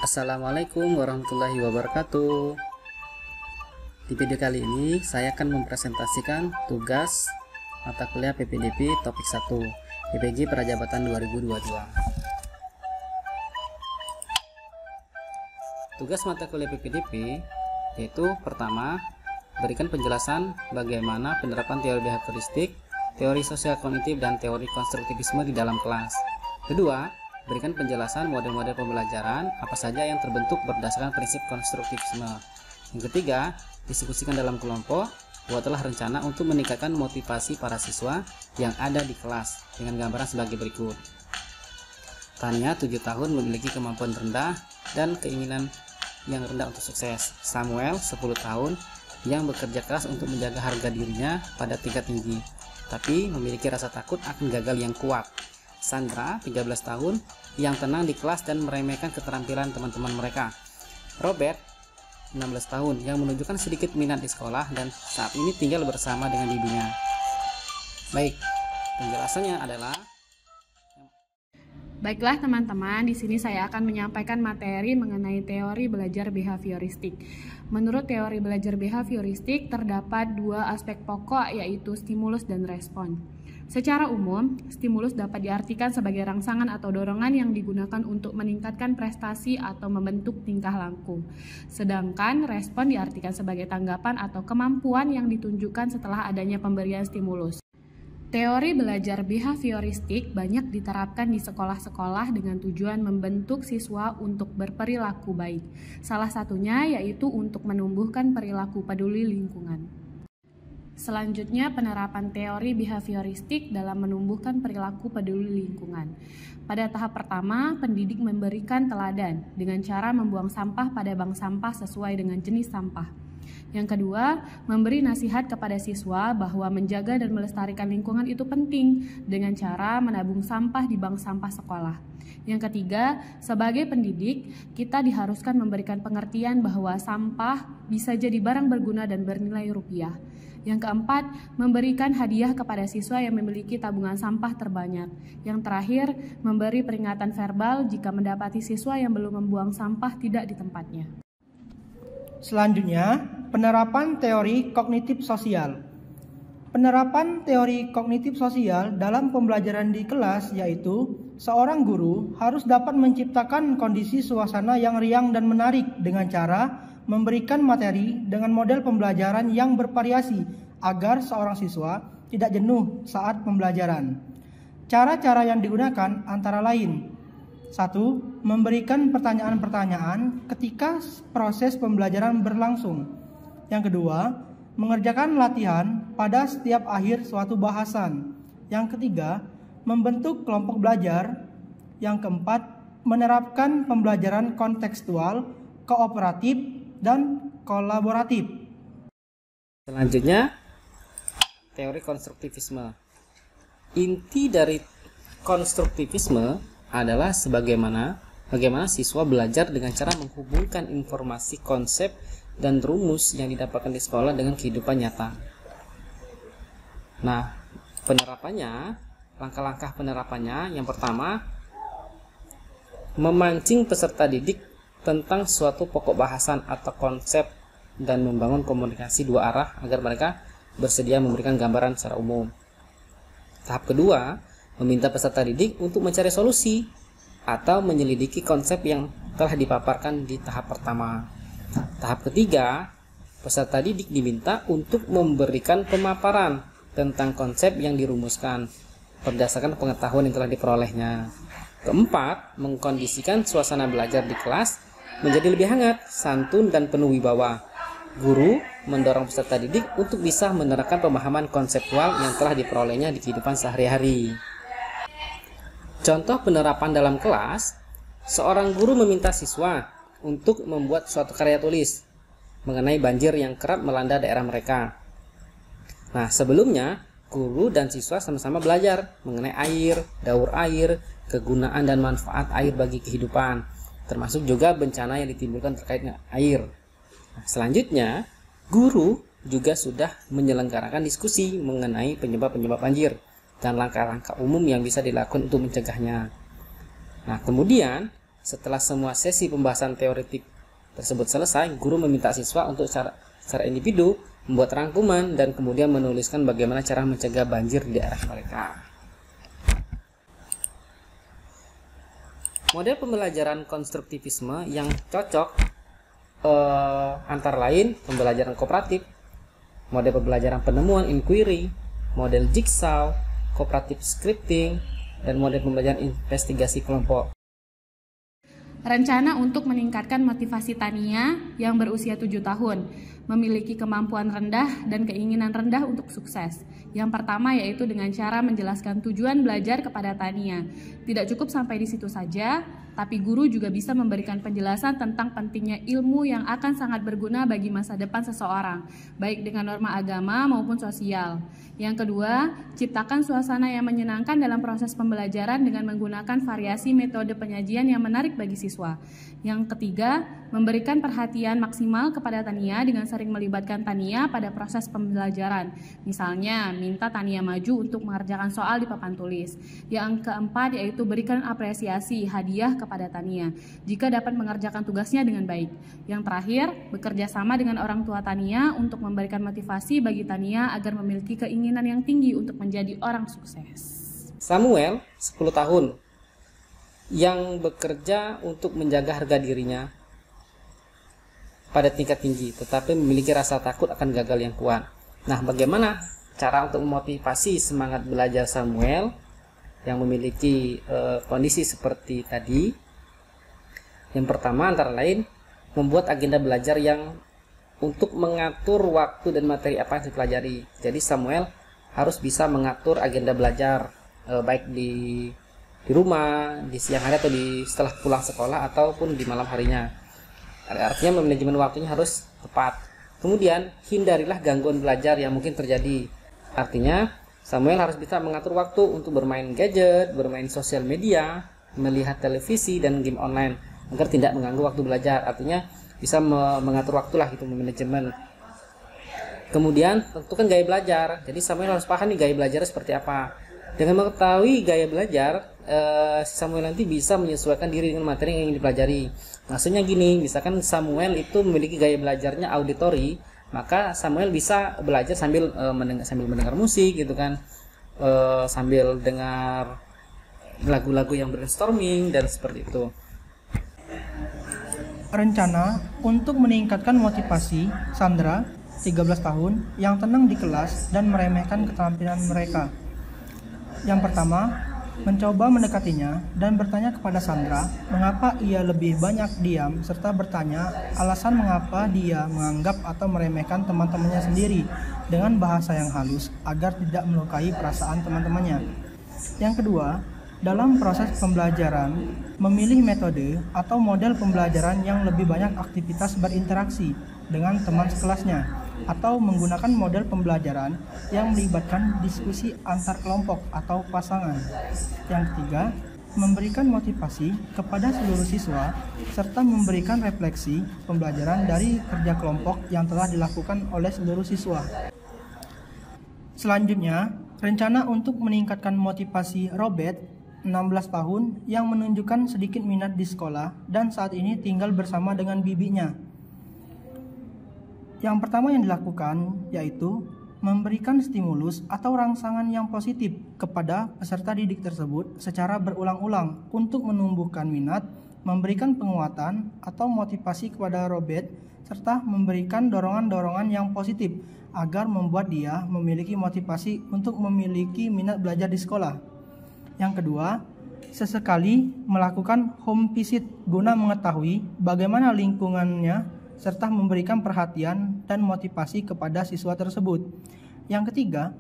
Assalamualaikum warahmatullahi wabarakatuh. Di video kali ini saya akan mempresentasikan tugas mata kuliah PPDP topik 1 PPG Prajabatan 2022. Tugas mata kuliah PPDP yaitu pertama, berikan penjelasan bagaimana penerapan teori behavioristik, teori sosial kognitif, dan teori konstruktivisme di dalam kelas. Kedua, berikan penjelasan model-model pembelajaran apa saja yang terbentuk berdasarkan prinsip konstruktivisme. Yang ketiga, diskusikan dalam kelompok, buatlah rencana untuk meningkatkan motivasi para siswa yang ada di kelas dengan gambaran sebagai berikut. Tania 7 tahun memiliki kemampuan rendah dan keinginan yang rendah untuk sukses. Samuel 10 tahun yang bekerja keras untuk menjaga harga dirinya pada tingkat tinggi, tapi memiliki rasa takut akan gagal yang kuat. Sandra 13 tahun yang tenang di kelas dan meremehkan keterampilan teman-teman mereka. Robert 16 tahun yang menunjukkan sedikit minat di sekolah dan saat ini tinggal bersama dengan ibunya. Baik, penjelasannya adalah Baiklah teman-teman, di sini saya akan menyampaikan materi mengenai teori belajar behavioristik. Menurut teori belajar behavioristik terdapat dua aspek pokok, yaitu stimulus dan respon. Secara umum, stimulus dapat diartikan sebagai rangsangan atau dorongan yang digunakan untuk meningkatkan prestasi atau membentuk tingkah laku. Sedangkan respon diartikan sebagai tanggapan atau kemampuan yang ditunjukkan setelah adanya pemberian stimulus. Teori belajar behavioristik banyak diterapkan di sekolah-sekolah dengan tujuan membentuk siswa untuk berperilaku baik. Salah satunya yaitu untuk menumbuhkan perilaku peduli lingkungan. Selanjutnya, penerapan teori behavioristik dalam menumbuhkan perilaku peduli lingkungan. Pada tahap pertama, pendidik memberikan teladan dengan cara membuang sampah pada bank sampah sesuai dengan jenis sampah. Yang kedua, memberi nasihat kepada siswa bahwa menjaga dan melestarikan lingkungan itu penting dengan cara menabung sampah di bank sampah sekolah. Yang ketiga, sebagai pendidik, kita diharuskan memberikan pengertian bahwa sampah bisa jadi barang berguna dan bernilai rupiah. Yang keempat, memberikan hadiah kepada siswa yang memiliki tabungan sampah terbanyak. Yang terakhir, memberi peringatan verbal jika mendapati siswa yang belum membuang sampah tidak di tempatnya. Selanjutnya, penerapan teori kognitif sosial. Penerapan teori kognitif sosial dalam pembelajaran di kelas yaitu seorang guru harus dapat menciptakan kondisi suasana yang riang dan menarik dengan cara memberikan materi dengan model pembelajaran yang bervariasi agar seorang siswa tidak jenuh saat pembelajaran. Cara-cara yang digunakan antara lain: 1. Memberikan pertanyaan-pertanyaan ketika proses pembelajaran berlangsung. Yang kedua, mengerjakan latihan pada setiap akhir suatu bahasan. Yang ketiga, membentuk kelompok belajar. Yang keempat, menerapkan pembelajaran kontekstual, kooperatif, dan kolaboratif. selanjutnya teori konstruktivisme. Inti dari konstruktivisme adalah bagaimana siswa belajar dengan cara menghubungkan informasi, konsep, dan rumus yang didapatkan di sekolah dengan kehidupan nyata. Nah, langkah-langkah penerapannya, yang pertama, memancing peserta didik tentang suatu pokok bahasan atau konsep dan membangun komunikasi dua arah agar mereka bersedia memberikan gambaran secara umum. Tahap kedua, meminta peserta didik untuk mencari solusi atau menyelidiki konsep yang telah dipaparkan di tahap pertama. Tahap ketiga, peserta didik diminta untuk memberikan pemaparan tentang konsep yang dirumuskan berdasarkan pengetahuan yang telah diperolehnya. Keempat, mengkondisikan suasana belajar di kelas menjadi lebih hangat, santun, dan penuh wibawa. Guru mendorong peserta didik untuk bisa menerapkan pemahaman konseptual yang telah diperolehnya di kehidupan sehari-hari. Contoh penerapan dalam kelas, seorang guru meminta siswa untuk membuat suatu karya tulis mengenai banjir yang kerap melanda daerah mereka. Nah, sebelumnya guru dan siswa sama-sama belajar mengenai air, daur air, kegunaan dan manfaat air bagi kehidupan, termasuk juga bencana yang ditimbulkan terkait dengan air. Nah, selanjutnya, guru juga sudah menyelenggarakan diskusi mengenai penyebab-penyebab banjir dan langkah-langkah umum yang bisa dilakukan untuk mencegahnya. Nah, kemudian Setelah semua sesi pembahasan teoretik tersebut selesai, guru meminta siswa untuk secara individu membuat rangkuman dan kemudian menuliskan bagaimana cara mencegah banjir di daerah mereka. Model pembelajaran konstruktivisme yang cocok antara lain pembelajaran kooperatif, model pembelajaran penemuan inquiry, model jigsaw, kooperatif scripting, dan model pembelajaran investigasi kelompok. Rencana untuk meningkatkan motivasi Tania yang berusia 7 tahun, memiliki kemampuan rendah dan keinginan rendah untuk sukses. Yang pertama yaitu dengan cara menjelaskan tujuan belajar kepada Tania. Tidak cukup sampai di situ saja, tapi guru juga bisa memberikan penjelasan tentang pentingnya ilmu yang akan sangat berguna bagi masa depan seseorang, baik dengan norma agama maupun sosial. Yang kedua, ciptakan suasana yang menyenangkan dalam proses pembelajaran dengan menggunakan variasi metode penyajian yang menarik bagi siswa. Yang ketiga, memberikan perhatian maksimal kepada Tania dengan sering melibatkan Tania pada proses pembelajaran. Misalnya, minta Tania maju untuk mengerjakan soal di papan tulis. Yang keempat yaitu berikan apresiasi, hadiah kepada Tania jika dapat mengerjakan tugasnya dengan baik. Yang terakhir, bekerja sama dengan orang tua Tania untuk memberikan motivasi bagi Tania agar memiliki keinginan yang tinggi untuk menjadi orang sukses. Samuel, 10 tahun, yang bekerja untuk menjaga harga dirinya pada tingkat tinggi, tetapi memiliki rasa takut akan gagal yang kuat. Nah, bagaimana cara untuk memotivasi semangat belajar Samuel yang memiliki kondisi seperti tadi? Yang pertama antara lain membuat agenda belajar yang untuk mengatur waktu dan materi apa yang dipelajari. Jadi Samuel harus bisa mengatur agenda belajar baik di rumah, di siang hari atau setelah pulang sekolah ataupun di malam harinya. Artinya manajemen waktunya harus tepat. Kemudian hindarilah gangguan belajar yang mungkin terjadi. Artinya Samuel harus bisa mengatur waktu untuk bermain gadget, bermain sosial media, melihat televisi dan game online agar tidak mengganggu waktu belajar. Artinya bisa mengatur waktulah gitu, manajemen. Kemudian tentukan gaya belajar. Jadi Samuel harus paham nih gaya belajar seperti apa. Dengan mengetahui gaya belajar, Samuel nanti bisa menyesuaikan diri dengan materi yang ingin dipelajari. Maksudnya gini, misalkan Samuel itu memiliki gaya belajarnya auditory, maka Samuel bisa belajar sambil mendengar musik gitu kan, sambil dengar lagu-lagu yang brainstorming dan seperti itu. Rencana untuk meningkatkan motivasi Sandra, 13 tahun, yang tenang di kelas dan meremehkan keterampilan mereka. Yang pertama, mencoba mendekatinya dan bertanya kepada Sandra mengapa ia lebih banyak diam serta bertanya alasan mengapa dia menganggap atau meremehkan teman-temannya sendiri dengan bahasa yang halus agar tidak melukai perasaan teman-temannya. Yang kedua, dalam proses pembelajaran, memilih metode atau model pembelajaran yang lebih banyak aktivitas berinteraksi dengan teman sekelasnya, atau menggunakan model pembelajaran yang melibatkan diskusi antar kelompok atau pasangan. Yang ketiga, memberikan motivasi kepada seluruh siswa serta memberikan refleksi pembelajaran dari kerja kelompok yang telah dilakukan oleh seluruh siswa. Selanjutnya, rencana untuk meningkatkan motivasi Robert, 16 tahun, yang menunjukkan sedikit minat di sekolah dan saat ini tinggal bersama dengan bibinya. Yang pertama yang dilakukan yaitu memberikan stimulus atau rangsangan yang positif kepada peserta didik tersebut secara berulang-ulang untuk menumbuhkan minat, memberikan penguatan atau motivasi kepada Robert, serta memberikan dorongan-dorongan yang positif agar membuat dia memiliki motivasi untuk memiliki minat belajar di sekolah. Yang kedua, sesekali melakukan home visit guna mengetahui bagaimana lingkungannya serta memberikan perhatian dan motivasi kepada siswa tersebut. Yang ketiga,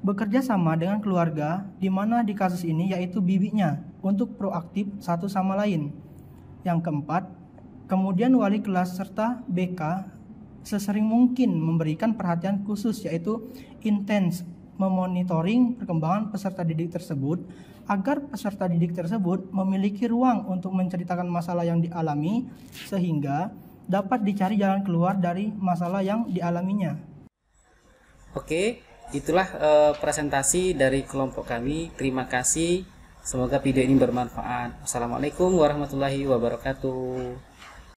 bekerja sama dengan keluarga, di mana di kasus ini yaitu bibinya, untuk proaktif satu sama lain. Yang keempat, kemudian wali kelas serta BK sesering mungkin memberikan perhatian khusus, yaitu intens memonitoring perkembangan peserta didik tersebut agar peserta didik tersebut memiliki ruang untuk menceritakan masalah yang dialami sehingga dapat dicari jalan keluar dari masalah yang dialaminya. Oke, itulah presentasi dari kelompok kami. Terima kasih. Semoga video ini bermanfaat. Assalamualaikum warahmatullahi wabarakatuh.